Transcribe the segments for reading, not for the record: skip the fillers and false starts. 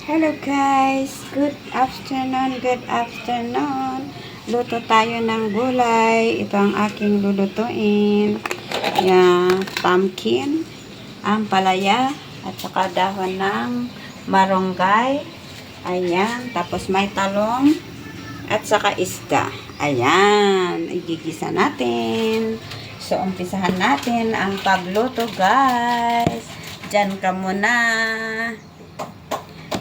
Hello guys, good afternoon. Luto tayo ng gulay. Ito ang aking lulutuin. Yan, pumpkin, ampalaya, at saka dahon ng marunggay. Ayan, tapos may talong, at saka isda. Ayan, igigisa natin. So, umpisahan natin ang pagluto guys. Diyan ka muna.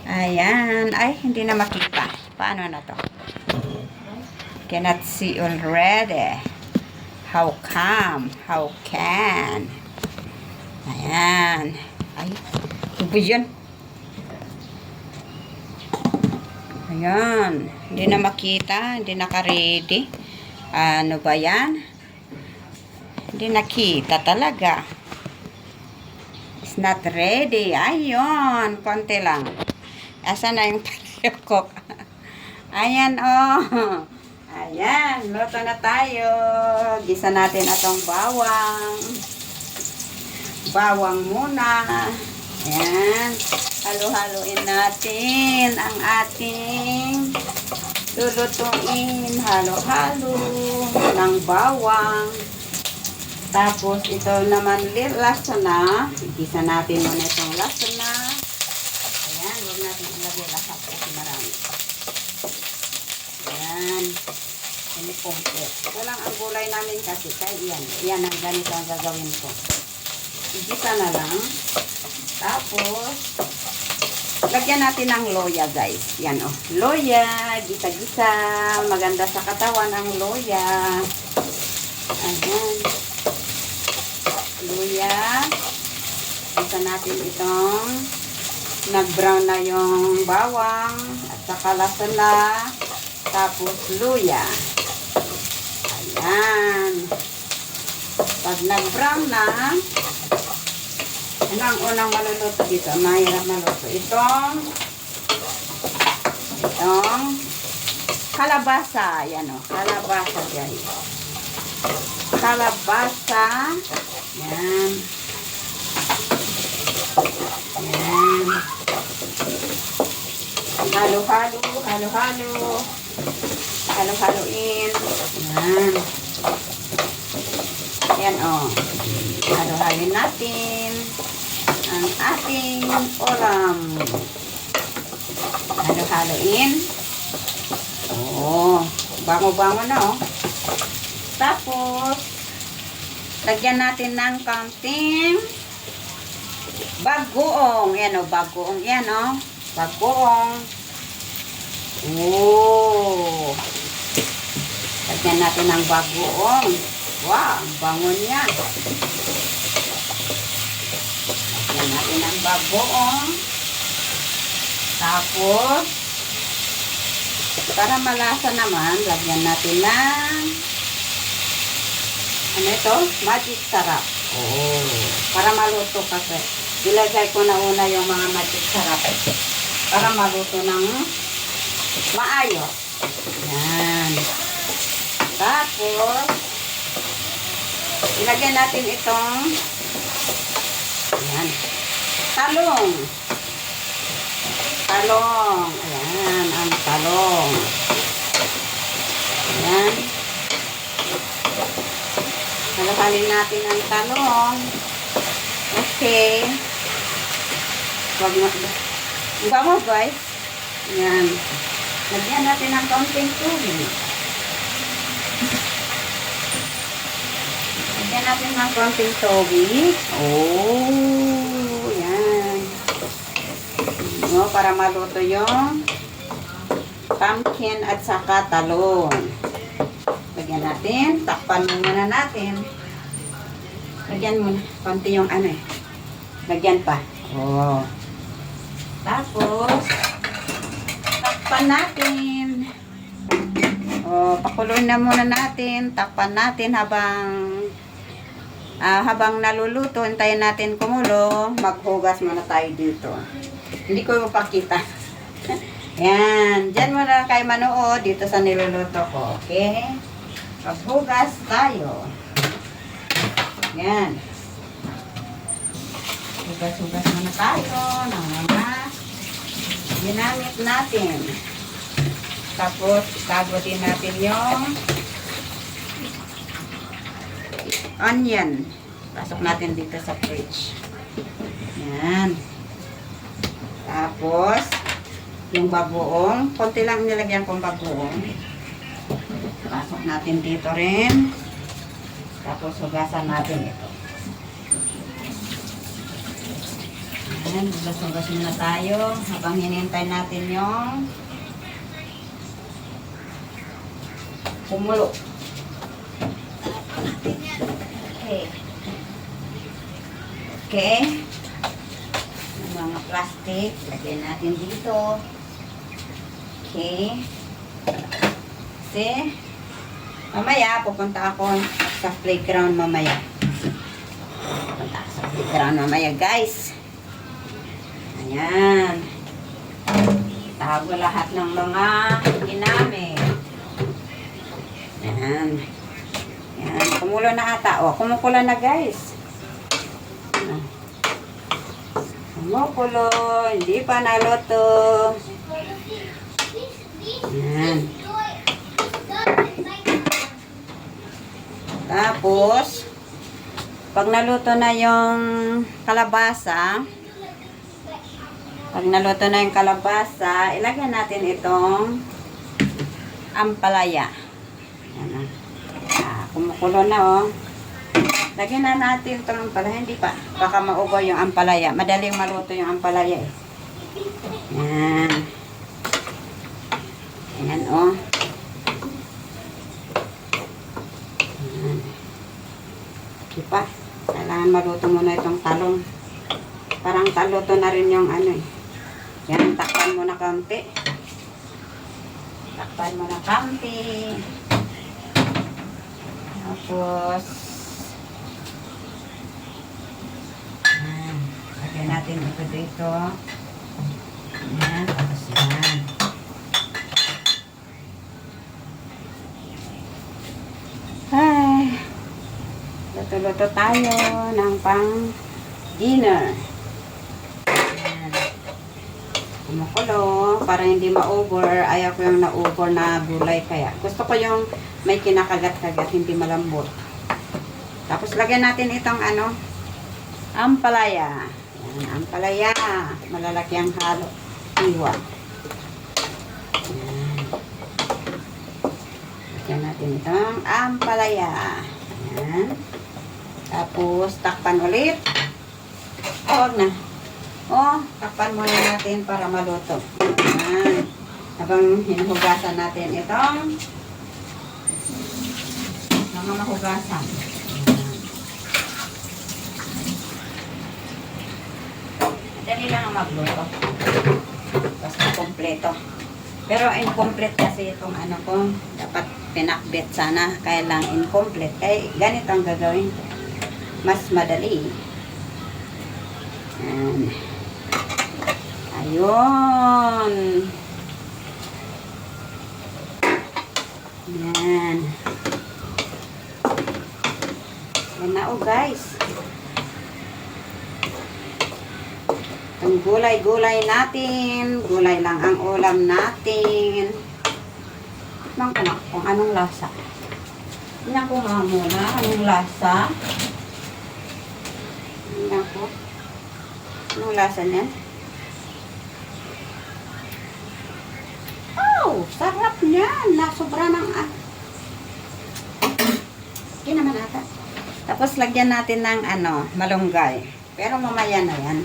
Ayan. Ay, hindi na makita. Paano na to? Cannot see already. How come? How can? Ayan. Ay, tubo yun. Ayan. Hindi na makita. Hindi naka-ready. Ano ba yan? Hindi nakita talaga. It's not ready. Ayun. Konti lang. Asan na yung palayok ko? Ayan, oh. Ayan, luto na tayo. Gisa natin atong bawang. Bawang muna. Ayan. Halo-haloin natin ang ating lulutuin. Halo-halo ng bawang. Tapos, ito naman laso na. Gisa natin muna itong laso na. Ayan, huwag natin ilagay lahat kasi marami. Ayan. Ini komplet. Ito lang ang gulay namin kasi. Kaya yan. Yan ang ganito ang gagawin ko. Igisa na lang. Tapos, lagyan natin ng loya guys. Yan oh. Loya. Gisa-gisa. Maganda sa katawan ang loya. Ayan. Loya. Gisa natin itong nag-brown na yung bawang at saka laso na, tapos luya. Ayan. Pag nag-brown na, ano ang unang maluluto dito? Mahirap maluto. Itong kalabasa. Ayan o. Kalabasa guys. Kalabasa. Ayan. Ayan. Halo-halo, halo-halo. Halo-haloin. Ayan. Ayan o. Halo-haloin natin ang ating ulam. Halo-haloin. Oo. Bango-bango na o. Tapos, lagyan natin ng kaunting bagoong. Yan o, bagoong. Yan o. Bagoong. Oh. Lagyan natin ng bagoong. Wow, ang bango niya. Lagyan natin ng bagoong. Tapos, para malasa naman, lagyan natin ng ano ito? Magic sarap. Oh. Para maluto kasi. Ilagay ko na una yung mga magic sarap para maluto ng maayos. Yan. Tapos, ilagay natin itong yan, talong. Talong. Ayan, ang talong. Ayan. Halo-halin natin ang talong. Okay. Huwag mo. Iba mo guys. Yan. Lagyan natin ng kaunting tubig. Lagyan natin ng kaunting tubig. Oh. Yan. No, para maluto yung pumpkin at saka talong. Lagyan natin. Takpan muna natin. Lagyan muna. Konti yung ano eh. Lagyan pa. Oh. Tapos, takpan natin. Oh, pakuloyin na muna natin. Takpan natin habang naluluto. Hintayin natin kumulo. Maghugas muna tayo dito. Hindi ko ipakita. Yan. Diyan muna kayo manood dito sa niluluto ko. Okay? Maghugas tayo. Yan. Hugas-hugas muna tayo ng mga ginamit natin. Tapos, itago din natin yung onion. Pasok natin dito sa fridge. Yan. Tapos, yung bagoong, konti lang nilagyan kong bagoong. Pasok natin dito rin. Tapos, hugasan natin ito. Yan, hugas-hugas muna tayo habang hinintay natin yung kumulo. Okay. Okay. Yung mga plastic, lagyan natin dito. Okay. Kasi, mamaya, pupunta ako sa playground mamaya. Pupunta ako sa playground mamaya, guys. Ayan. Tago lahat ng mga ginamit. Ayan. Ayan. Kumulo na ata. O, kumukulo na, guys. Kumukulo. Hindi pa naluto. Ayan. Tapos, pag naluto na yung kalabasa, ilagyan natin itong ampalaya. Ayan. Kumukulo na, oh. Lagyan na natin itong ampalaya. Hindi pa. Baka maugaw yung ampalaya. Madaling maluto yung ampalaya, eh. Ayan. Ayan, oh. Ayan. Di pa. Kailangan maluto muna itong talong. Parang taluto na rin yung ano, eh. Yan, takpan mo na kaunti. Takpan mo na kaunti. Tapos, lagyan natin ito dito. Yan, tapos yan. Ay, luto-luto tayo ng pang dinner. Kumukulo para hindi ma-over. Ayaw ko yung na-over na gulay, kaya gusto ko yung may kinakagat-kagat, hindi malambot. Tapos lagyan natin itong ano, ampalaya. Yan, ampalaya. Malalaki ang halo. Iwa. Yan. Lagyan natin itong ampalaya. Yan. Tapos takpan ulit. Huwag na. O, takpan muna natin para maluto. Ayan. Habang hinuhugasan natin itong mga mahugasan. Dali lang ang magluto. Basta kompleto. Pero incomplete kasi itong ano ko. Dapat pinakbit sana. Kaya lang incomplete. Kaya ganito ang gagawin. Mas madali. Ayan. Ayun. Yan. Yan na, oh, guys. Ang gulay-gulay natin. Gulay lang ang ulam natin. Tignan ko na kung anong lasa. Tignan ko nga muna anong lasa. Tignan ko. Anong lasa niyan? Sarap niyan. Nasobra ng okay naman ata. Tapos lagyan natin ng ano, malunggay. Pero mamaya na yan.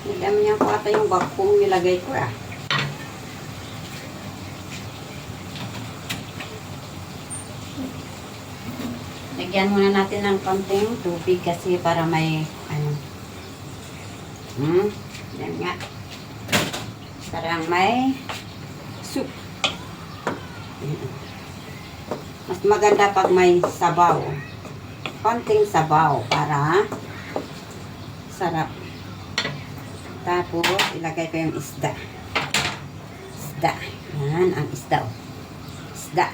Nilagyan niya ko ata yung bakong nilagay ko, ah. Lagyan muna natin ng konting tubig kasi para may ano. Yan nga. Parang may soup. Mas maganda pag may sabaw. Konting sabaw para sarap. Tapos ilagay ko yung isda. Isda. Yan ang isda. Isda.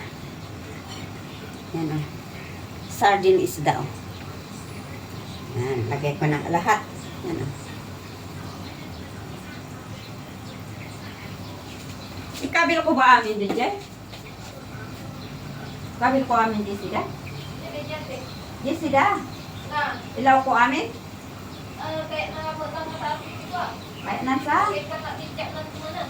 Yan o. Sardine isda. Oh. Yan, lagay ko ng lahat. Yan, oh. Ikabil ko ba amin din dyan? Kabil ko amin din sila? Di sila? Ilaw ko amin? Kayak nakapotong sa ako. Kaya nansa? Kayak kakak-tijak lang muna.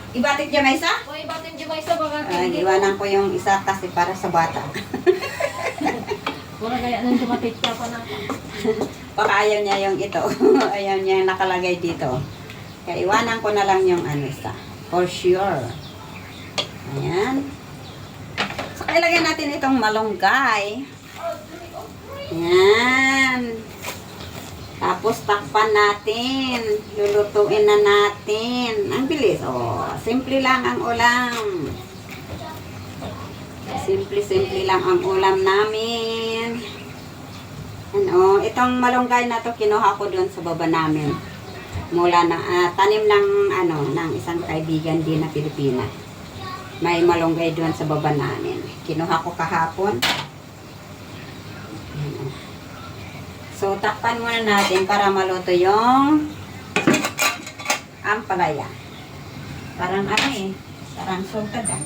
Ibatik dyan may isa? O ibatin dyan may isa baka Iwanan ko yung isa kasi para sa bata. wala kaya nang tumatitya pa na. Baka ayaw niya yung ito. Ayaw niya yung nakalagay dito. Kaya iwanan ko na lang yung ano isa. For sure. Ayan. Saka ilagay natin itong malunggay. Ayan. Tapos takpan natin. Lulutuin na natin. Ang bilis. Oh, simple lang ang ulam. Simple lang ang ulam namin. Ano, itong malunggay na to kinuha ko doon sa baba namin. Mula na tanim ng ng isang kaibigan din na Pilipina. May malunggay doon sa baba namin. Kinuha ko kahapon. So, takpan muna natin para maluto yung ampalaya. Parang parang sultad ah.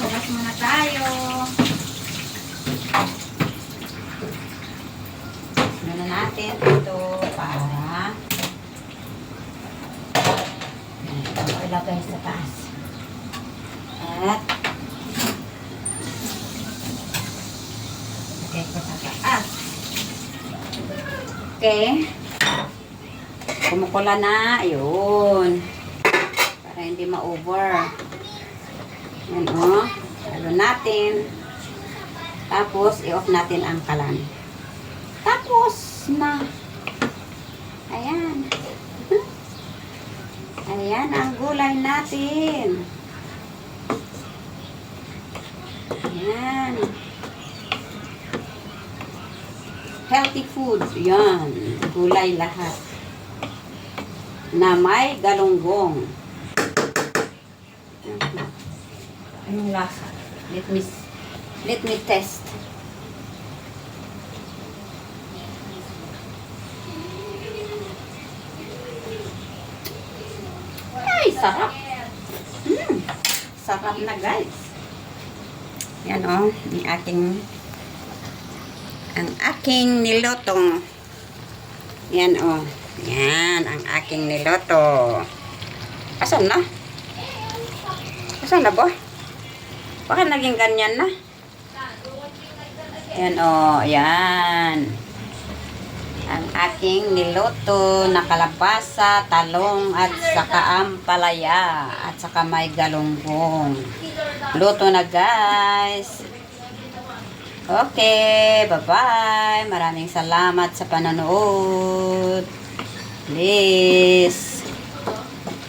Sugas muna tayo. Muna natin ito para ito ilagay sa taas. At okay ko sa taas. Okay. Kumukula na. Ayun. Para hindi ma-over. Yan o. Halo natin. Tapos, i-off natin ang kalan. Tapos na. Ayan. Ayan ang gulay natin. Ayan. Healthy food. Yan. Gulay lahat. Na may galunggong. Anong lasa? Let me test. Ay, sarap. Sarap na, guys. Yan o, ang aking niluto. Yan o. Yan, ang aking niluto. Asan na? Asan na ba? Bakit naging ganyan na? Yan o, yan. Ang aking niluto na kalabasa, talong, at saka ampalaya. At saka may galunggong. Luto na, guys. Okay, bye-bye. Maraming salamat sa panonood. Please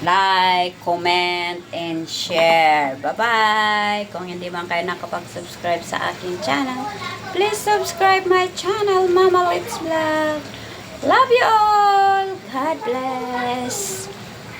like, comment, and share. Bye-bye. Kung hindi man kayo nakapag-subscribe sa aking channel, please subscribe my channel, Mama Lips Vlog. Love you all. God bless.